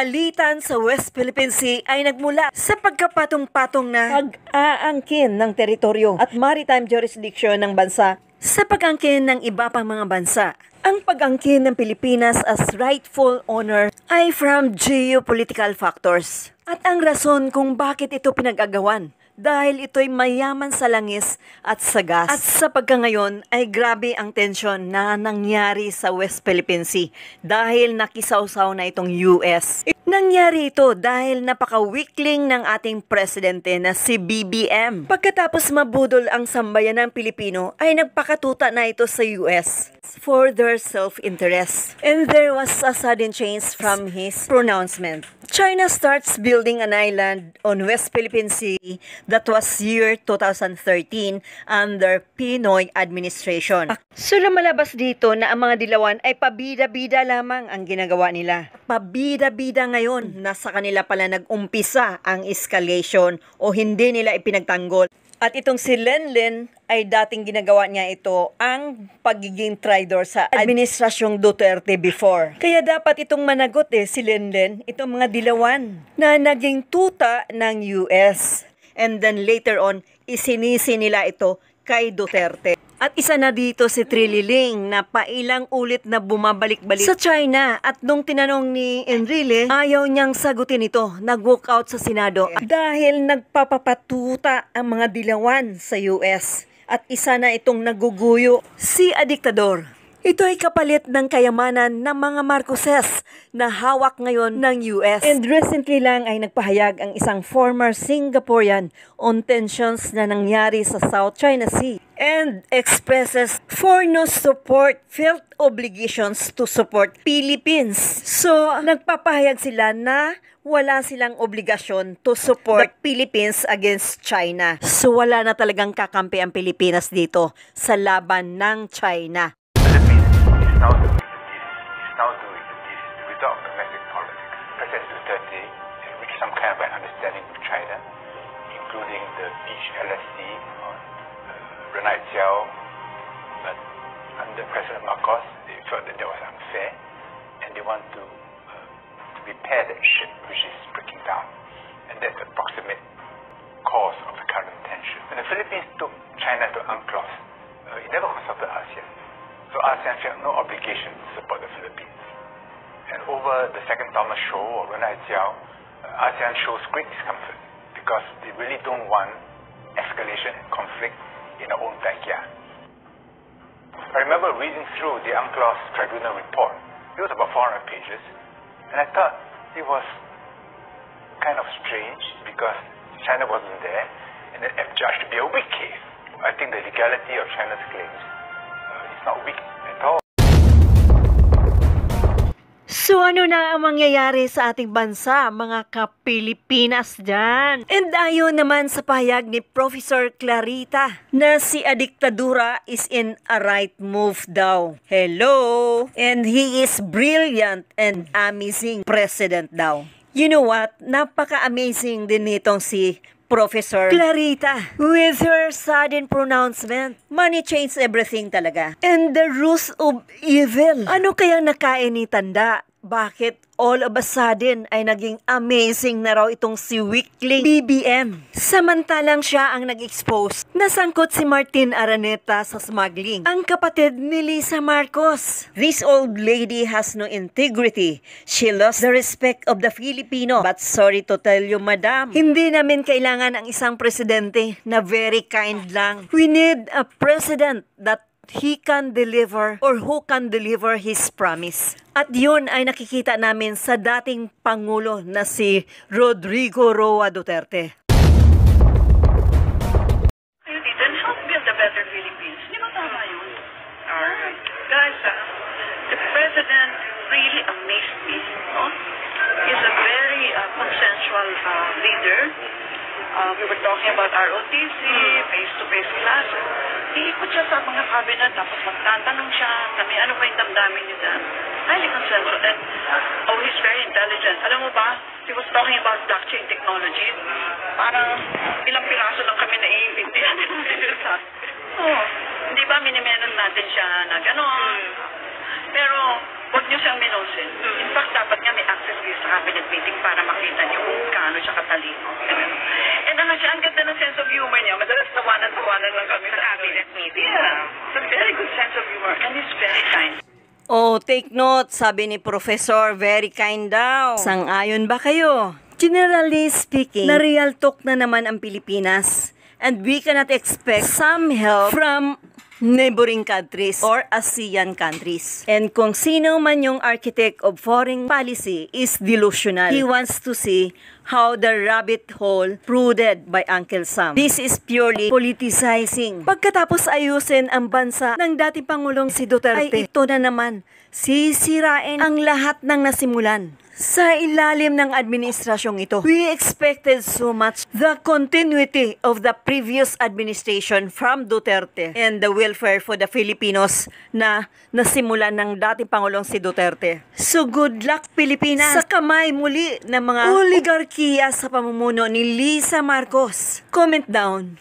Alitan sa West Philippine Sea ay nagmula sa pagkapatong-patong na pag-aangkin ng teritoryo at maritime jurisdiction ng bansa sa pag-angkin ng iba pang mga bansa. Ang pag-angkin ng Pilipinas as rightful owner ay from geopolitical factors. At ang rason kung bakit ito pinag-agawan dahil ito'y mayaman sa langis at sa gas. At sa pagkangayon ay grabe ang tensyon na nangyari sa West Philippine Sea dahil nakisawsaw na itong US. Nangyari ito dahil napaka-weakling ng ating presidente na si BBM. Pagkatapos mabudol ang sambayanang Pilipino ay nagpakatuta na ito sa US for their self-interest. And there was a sudden change from his pronouncement. China starts building an island on West Philippine Sea that was year 2013 under Pinoy administration. So lumalabas dito na ang mga dilawan ay pabida-bida lamang ang ginagawa nila. Pabida-bida ngayon, nasa kanila pala nag-umpisa ang escalation o hindi nila ipinagtanggol. At itong si Lenlen ay dating ginagawa niya ito ang pagiging traidor sa administrasyong Duterte before. Kaya dapat itong managot si Lenlen, itong mga dilawan na naging tuta ng US. And then later on, isinisi nila ito kay Duterte. At isa na dito si Trililing na pailang ulit na bumabalik-balik sa China. At nung tinanong ni Enrile, ayaw niyang sagutin ito. Nag-walk out sa Senado dahil nagpapapatuta ang mga dilawan sa US. At isa na itong naguguyo, si Adiktador. Ito ay kapalit ng kayamanan ng mga Marcoses na hawak ngayon ng US. And recently lang ay nagpahayag ang isang former Singaporean on tensions na nangyari sa South China Sea and expresses for no support, felt obligations to support Philippines. So, nagpapahayag sila na wala silang obligasyon to support the Philippines against China. So, wala na talagang kakampi ang Pilipinas dito sa laban ng China. Now doing this without domestic politics. President Duterte reached some kind of an understanding with China, including the beach LSC on Renai Jiao. But under President Marcos, they felt that was unfair, and they want to repair that ship which is breaking down. And that's the proximate cause of the current tension. When the Philippines took China to UNCLOS, it never consulted ASEAN. So ASEAN felt no obligation to support the Philippines. And over the second Thomas Show or Renai Jiao, ASEAN shows great discomfort because they really don't want escalation and conflict in their own backyard. I remember reading through the UNCLOS Tribunal report. It was about 400 pages. And I thought it was kind of strange because China wasn't there and it judged to be a weak case. I think the legality of China's claims not weak at all. So ano na ang mangyayari sa ating bansa, mga ka-Pilipinas dyan? And ayon naman sa pahayag ni Professor Clarita na si Adiktadura is in a right move daw. Hello! And he is brilliant and amazing president daw. You know what? Napaka-amazing din nitong si Professor Clarita with her sudden pronouncement. Money changed everything talaga. And the roots of evil. Ano kaya nakain ni Tanda? Bakit all of a sudden ay naging amazing na raw itong si weakling BBM? Samantalang siya ang nag-expose. Nasangkot si Martin Araneta sa smuggling. Ang kapatid ni Lisa Marcos. This old lady has no integrity. She lost the respect of the Filipino. But sorry to tell you, madam, hindi namin kailangan ang isang presidente na very kind lang. We need a president that he can deliver or who can deliver his promise. At yun ay nakikita namin sa dating Pangulo na si Rodrigo Roa Duterte. Then help build a better Philippines. Di ba tama yun? Alright. Guys, the president really amazed me. No? He's a very consensual leader. We were talking about ROTC, face-to-face classes. Iikot siya sa mga cabinet, tapos magtatanong siya, kami ano ba yung damdamin niyo dyan? Highly consensual. And, he's very intelligent. Alam mo ba, he was talking about blockchain technology. Parang ilang piraso lang kami naiintindihan. Hindi ba minimenon natin siya na gano'n? Pero, wag niyo siyang minosin. In fact, dapat nga may access kayo sa cabinet meeting para makita niyo kung gaano siya katalino. And ano siya, ang ganda ng sense of humor niya. Madalas tawanan lang kami sa cabinet meeting. Yeah. It's a very good sense of humor and he's very kind. Oh, take note, sabi ni Professor, very kind daw. Sang-ayon ba kayo? Generally speaking, na real talk na naman ang Pilipinas. And we cannot expect some help from neighboring countries or ASEAN countries. And kung sino man yung architect of foreign policy is delusional. He wants to see how the rabbit hole prodded by Uncle Sam. This is purely politicizing. Pagkatapos ayusin ang bansa ng dating Pangulong si Duterte, ay ito na naman, sisirain ang lahat ng nasimulan. Sa ilalim ng administrasyong ito, we expected so much the continuity of the previous administration from Duterte and the welfare for the Filipinos na nasimulan ng dating Pangulong si Duterte. So good luck Pilipinas sa kamay muli ng mga oligarkiya sa pamumuno ni Lisa Marcos. Comment down.